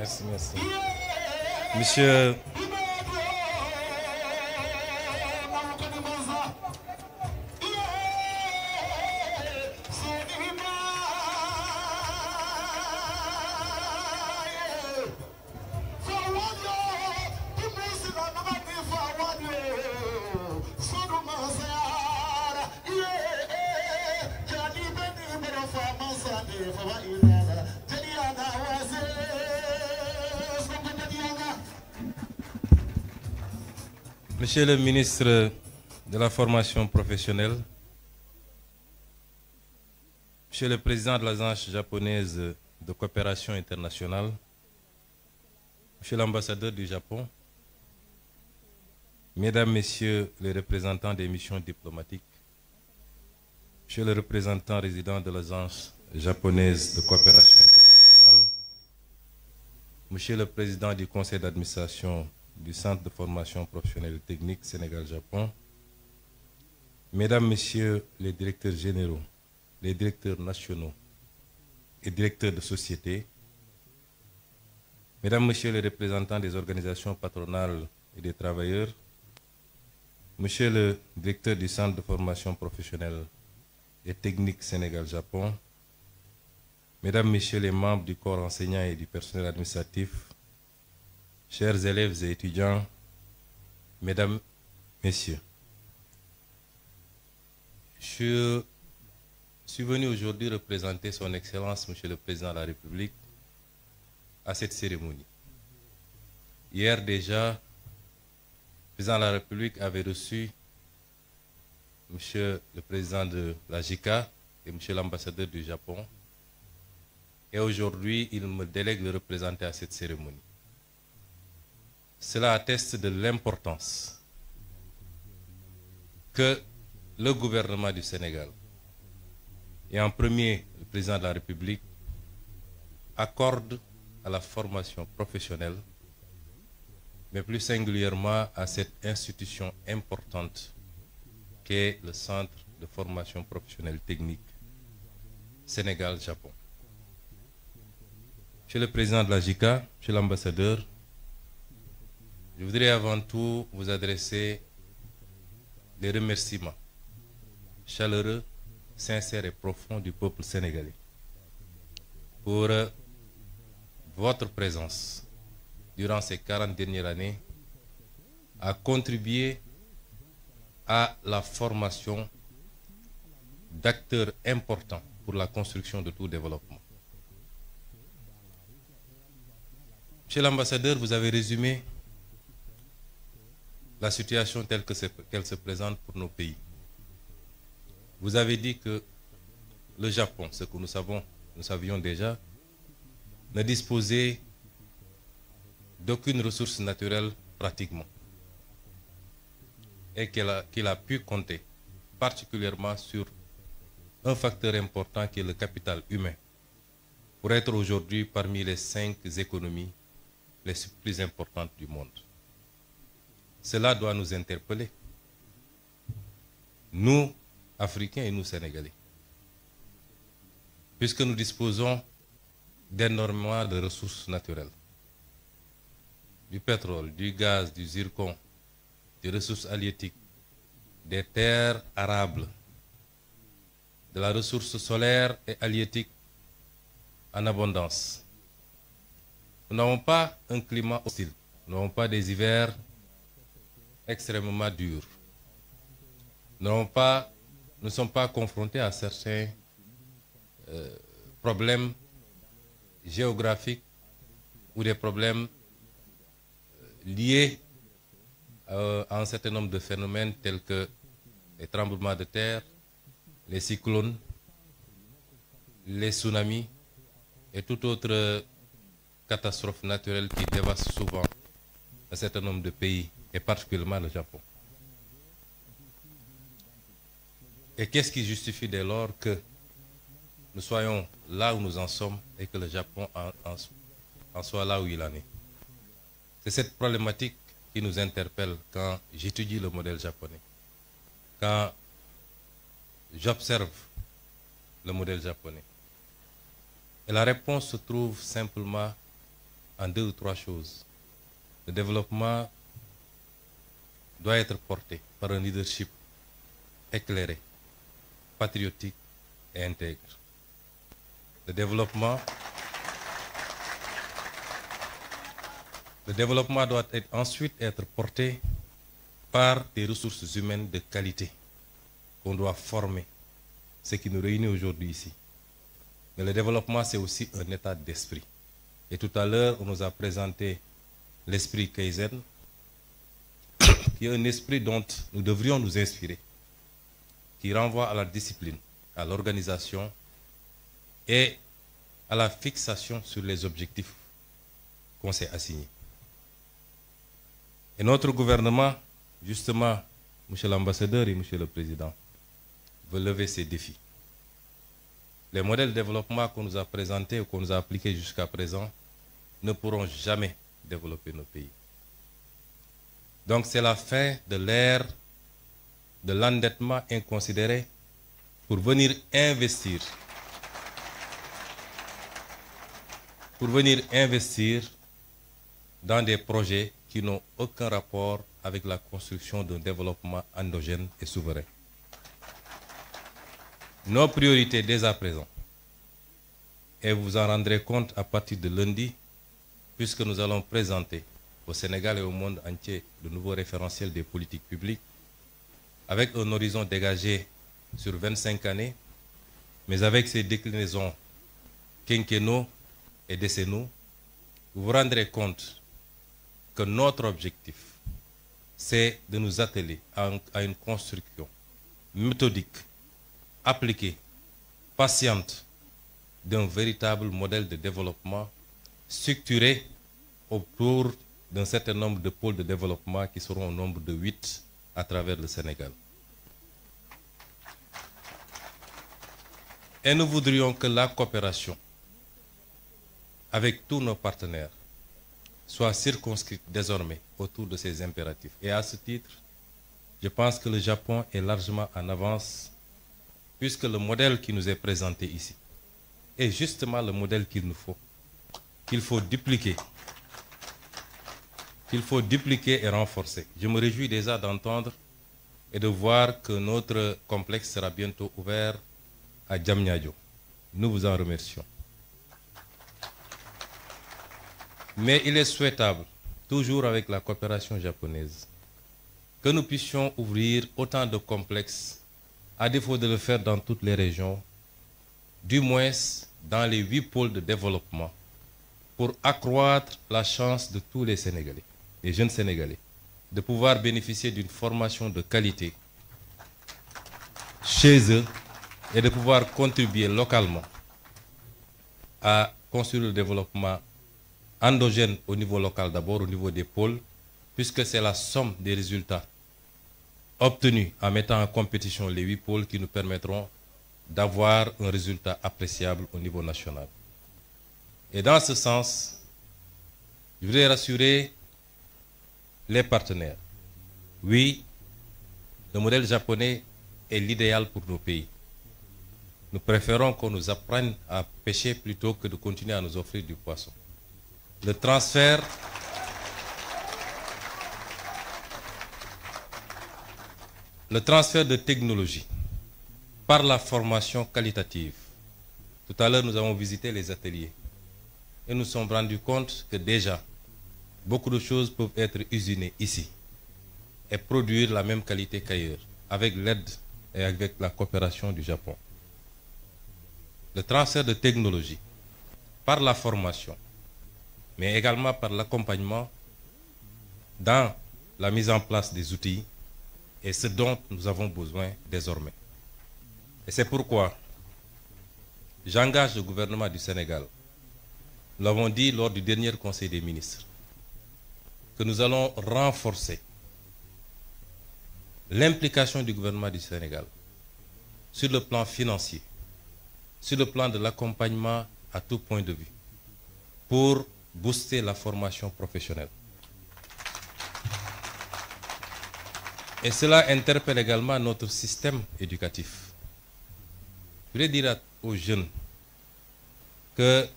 Merci, merci. Monsieur... Monsieur le ministre de la formation professionnelle, Monsieur le président de l'Agence japonaise de coopération internationale, Monsieur l'ambassadeur du Japon, Mesdames, Messieurs les représentants des missions diplomatiques, Monsieur le représentant résident de l'Agence japonaise de coopération internationale, Monsieur le président du conseil d'administration du Centre de formation professionnelle technique Sénégal-Japon, Mesdames, Messieurs les directeurs généraux, les directeurs nationaux et directeurs de société, Mesdames, Messieurs les représentants des organisations patronales et des travailleurs, Monsieur le directeur du Centre de formation professionnelle et technique Sénégal-Japon, Mesdames, Messieurs les membres du corps enseignant et du personnel administratif, chers élèves et étudiants, Mesdames, Messieurs, je suis venu aujourd'hui représenter son Excellence, Monsieur le Président de la République, à cette cérémonie. Hier déjà, le Président de la République avait reçu Monsieur le Président de la JICA et Monsieur l'ambassadeur du Japon. Et aujourd'hui, il me délègue de représenter à cette cérémonie. Cela atteste de l'importance que le gouvernement du Sénégal, et en premier le président de la République, accorde à la formation professionnelle, mais plus singulièrement à cette institution importante qu'est le Centre de formation professionnelle technique Sénégal-Japon. Monsieur le président de la JICA, monsieur l'ambassadeur, je voudrais avant tout vous adresser des remerciements chaleureux, sincères et profonds du peuple sénégalais pour votre présence durant ces 40 dernières années à contribuer à la formation d'acteurs importants pour la construction de tout développement. Monsieur l'ambassadeur, vous avez résumé la situation telle qu'elle se présente pour nos pays. Vous avez dit que le Japon, ce que nous savions déjà, ne disposait d'aucune ressource naturelle pratiquement, et qu'il a pu compter particulièrement sur un facteur important qui est le capital humain pour être aujourd'hui parmi les 5 économies les plus importantes du monde. Cela doit nous interpeller, nous, Africains et nous, Sénégalais, puisque nous disposons d'énormément de ressources naturelles, du pétrole, du gaz, du zircon, des ressources halieutiques, des terres arables, de la ressource solaire et halieutique en abondance. Nous n'avons pas un climat hostile, nous n'avons pas des hivers extrêmement durs. Nous ne sommes pas confrontés à certains problèmes géographiques ou des problèmes liés à un certain nombre de phénomènes tels que les tremblements de terre, les cyclones, les tsunamis et toute autre catastrophe naturelle qui dévaste souvent un certain nombre de pays, et particulièrement le Japon. Et qu'est-ce qui justifie dès lors que nous soyons là où nous en sommes et que le Japon en soit là où il en est? C'est cette problématique qui nous interpelle quand j'étudie le modèle japonais, quand j'observe le modèle japonais. Et la réponse se trouve simplement en 2 ou 3 choses. Le développement doit être porté par un leadership éclairé, patriotique et intègre. Le développement doit ensuite être porté par des ressources humaines de qualité qu'on doit former, ce qui nous réunit aujourd'hui ici. Mais le développement, c'est aussi un état d'esprit. Et tout à l'heure, on nous a présenté l'esprit Kaizen, qui est un esprit dont nous devrions nous inspirer, qui renvoie à la discipline, à l'organisation et à la fixation sur les objectifs qu'on s'est assignés. Et notre gouvernement, justement, Monsieur l'ambassadeur et Monsieur le Président, veut lever ces défis. Les modèles de développement qu'on nous a présentés ou qu'on nous a appliqués jusqu'à présent ne pourront jamais développer nos pays. Donc c'est la fin de l'ère de l'endettement inconsidéré pour venir investir dans des projets qui n'ont aucun rapport avec la construction d'un développement endogène et souverain. Nos priorités dès à présent, et vous en rendrez compte à partir de lundi, puisque nous allons présenter au Sénégal et au monde entier de nouveaux référentiels des politiques publiques, avec un horizon dégagé sur 25 années, mais avec ces déclinaisons quinquennaux et décennaux, vous vous rendrez compte que notre objectif, c'est de nous atteler à une construction méthodique, appliquée, patiente, d'un véritable modèle de développement structuré autour d'un certain nombre de pôles de développement qui seront au nombre de 8 à travers le Sénégal. Et nous voudrions que la coopération avec tous nos partenaires soit circonscrite désormais autour de ces impératifs. Et à ce titre, je pense que le Japon est largement en avance, puisque le modèle qui nous est présenté ici est justement le modèle qu'il nous faut, qu'il faut dupliquer et renforcer. Je me réjouis déjà d'entendre et de voir que notre complexe sera bientôt ouvert à Diamniadio. Nous vous en remercions. Mais il est souhaitable, toujours avec la coopération japonaise, que nous puissions ouvrir autant de complexes, à défaut de le faire dans toutes les régions, du moins dans les 8 pôles de développement, pour accroître la chance de tous les Sénégalais, les jeunes Sénégalais, de pouvoir bénéficier d'une formation de qualité chez eux et de pouvoir contribuer localement à construire le développement endogène au niveau local d'abord, au niveau des pôles, puisque c'est la somme des résultats obtenus en mettant en compétition les 8 pôles qui nous permettront d'avoir un résultat appréciable au niveau national. Et dans ce sens, je voudrais rassurer les partenaires. Oui, le modèle japonais est l'idéal pour nos pays. Nous préférons qu'on nous apprenne à pêcher plutôt que de continuer à nous offrir du poisson. Le transfert de technologie par la formation qualitative. Tout à l'heure, nous avons visité les ateliers et nous nous sommes rendus compte que déjà, beaucoup de choses peuvent être usinées ici et produire la même qualité qu'ailleurs, avec l'aide et avec la coopération du Japon. Le transfert de technologie par la formation, mais également par l'accompagnement dans la mise en place des outils, est ce dont nous avons besoin désormais. Et c'est pourquoi j'engage le gouvernement du Sénégal, nous l'avons dit lors du dernier Conseil des ministres, que nous allons renforcer l'implication du gouvernement du Sénégal sur le plan financier, sur le plan de l'accompagnement à tout point de vue, pour booster la formation professionnelle. Et cela interpelle également notre système éducatif. Je voudrais dire aux jeunes que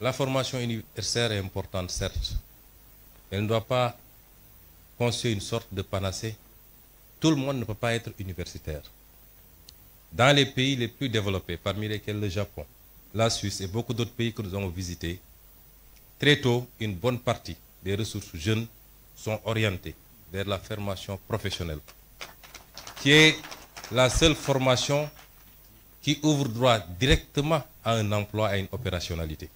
La formation universitaire est importante, certes. Elle ne doit pas constituer une sorte de panacée. Tout le monde ne peut pas être universitaire. Dans les pays les plus développés, parmi lesquels le Japon, la Suisse et beaucoup d'autres pays que nous avons visités, très tôt, une bonne partie des ressources jeunes sont orientées vers la formation professionnelle, qui est la seule formation qui ouvre droit directement à un emploi, à une opérationnalité.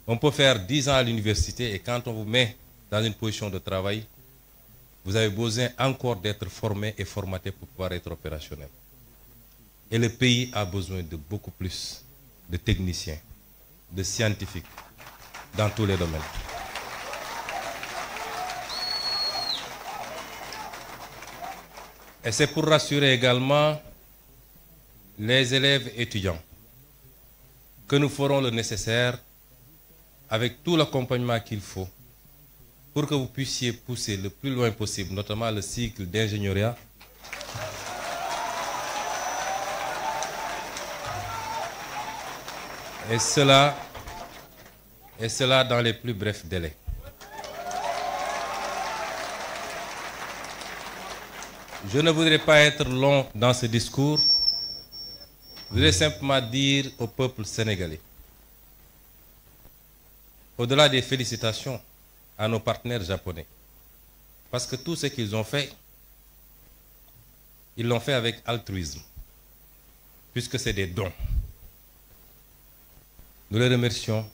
On peut faire 10 ans à l'université et quand on vous met dans une position de travail, vous avez besoin encore d'être formé et formaté pour pouvoir être opérationnel. Et le pays a besoin de beaucoup plus de techniciens, de scientifiques, dans tous les domaines. Et c'est pour rassurer également les élèves étudiants que nous ferons le nécessaire avec tout l'accompagnement qu'il faut pour que vous puissiez pousser le plus loin possible, notamment le cycle d'ingénierie, et cela dans les plus brefs délais. Je ne voudrais pas être long dans ce discours. Je voudrais simplement dire au peuple sénégalais, au-delà des félicitations à nos partenaires japonais, parce que tout ce qu'ils ont fait, ils l'ont fait avec altruisme, puisque c'est des dons. Nous les remercions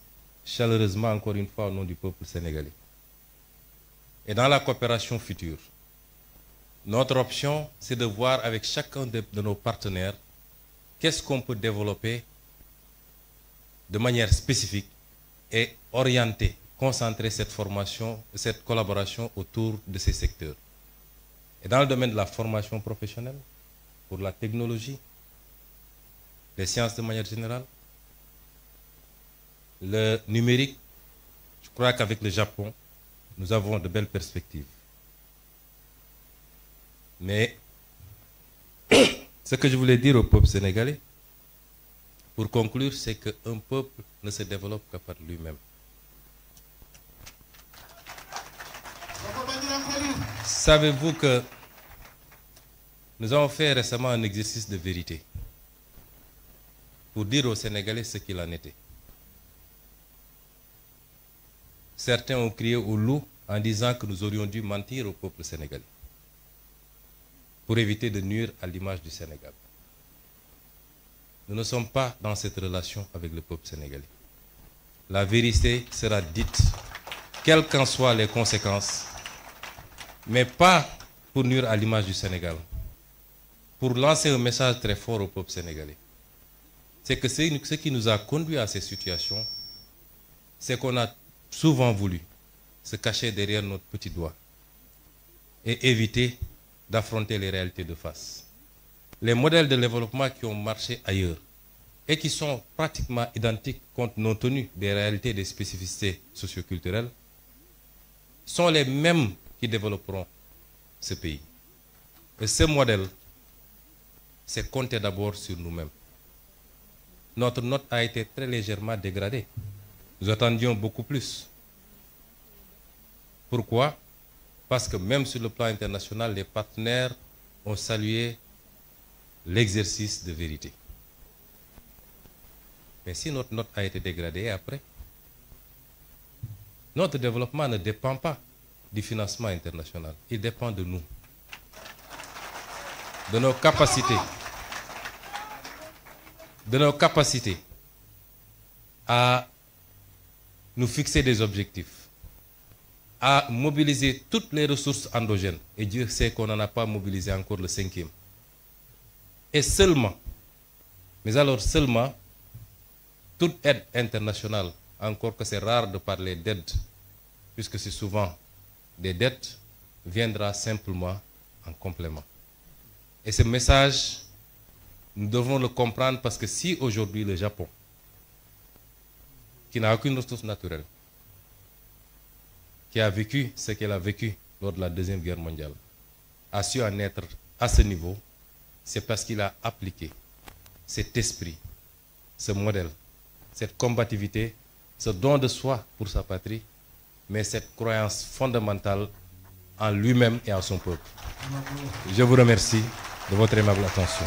chaleureusement encore une fois au nom du peuple sénégalais. Et dans la coopération future, notre option, c'est de voir avec chacun de nos partenaires qu'est-ce qu'on peut développer de manière spécifique et orienter, concentrer cette formation, cette collaboration autour de ces secteurs. Et dans le domaine de la formation professionnelle, pour la technologie, les sciences de manière générale, le numérique, je crois qu'avec le Japon, nous avons de belles perspectives. Mais ce que je voulais dire au peuple sénégalais, pour conclure, c'est qu'un peuple ne se développe que par lui-même. Savez-vous que nous avons fait récemment un exercice de vérité pour dire aux Sénégalais ce qu'il en était. Certains ont crié au loup en disant que nous aurions dû mentir au peuple sénégalais pour éviter de nuire à l'image du Sénégal. Nous ne sommes pas dans cette relation avec le peuple sénégalais. La vérité sera dite, quelles qu'en soient les conséquences, mais pas pour nuire à l'image du Sénégal, pour lancer un message très fort au peuple sénégalais. C'est que ce qui nous a conduit à ces situations, c'est qu'on a souvent voulu se cacher derrière notre petit doigt et éviter d'affronter les réalités de face. Les modèles de développement qui ont marché ailleurs et qui sont pratiquement identiques compte tenu des réalités et des spécificités socioculturelles sont les mêmes qui développeront ce pays. Et ce modèle, c'est compter d'abord sur nous-mêmes. Notre note a été très légèrement dégradée. Nous attendions beaucoup plus. Pourquoi? Parce que même sur le plan international, les partenaires ont salué l'exercice de vérité. Mais si notre note a été dégradée après, notre développement ne dépend pas du financement international. Il dépend de nous, de nos capacités à nous fixer des objectifs, à mobiliser toutes les ressources endogènes. Et Dieu sait qu'on n'en a pas mobilisé encore le 5e. Et seulement, mais alors seulement, toute aide internationale, encore que c'est rare de parler d'aide, puisque c'est souvent des dettes, viendra simplement en complément. Et ce message, nous devons le comprendre parce que si aujourd'hui le Japon, qui n'a aucune ressource naturelle, qui a vécu ce qu'elle a vécu lors de la Deuxième Guerre mondiale, a su en être à ce niveau, c'est parce qu'il a appliqué cet esprit, ce modèle, cette combativité ce don de soi pour sa patrie, mais cette croyance fondamentale en lui-même et en son peuple. Je vous remercie de votre aimable attention.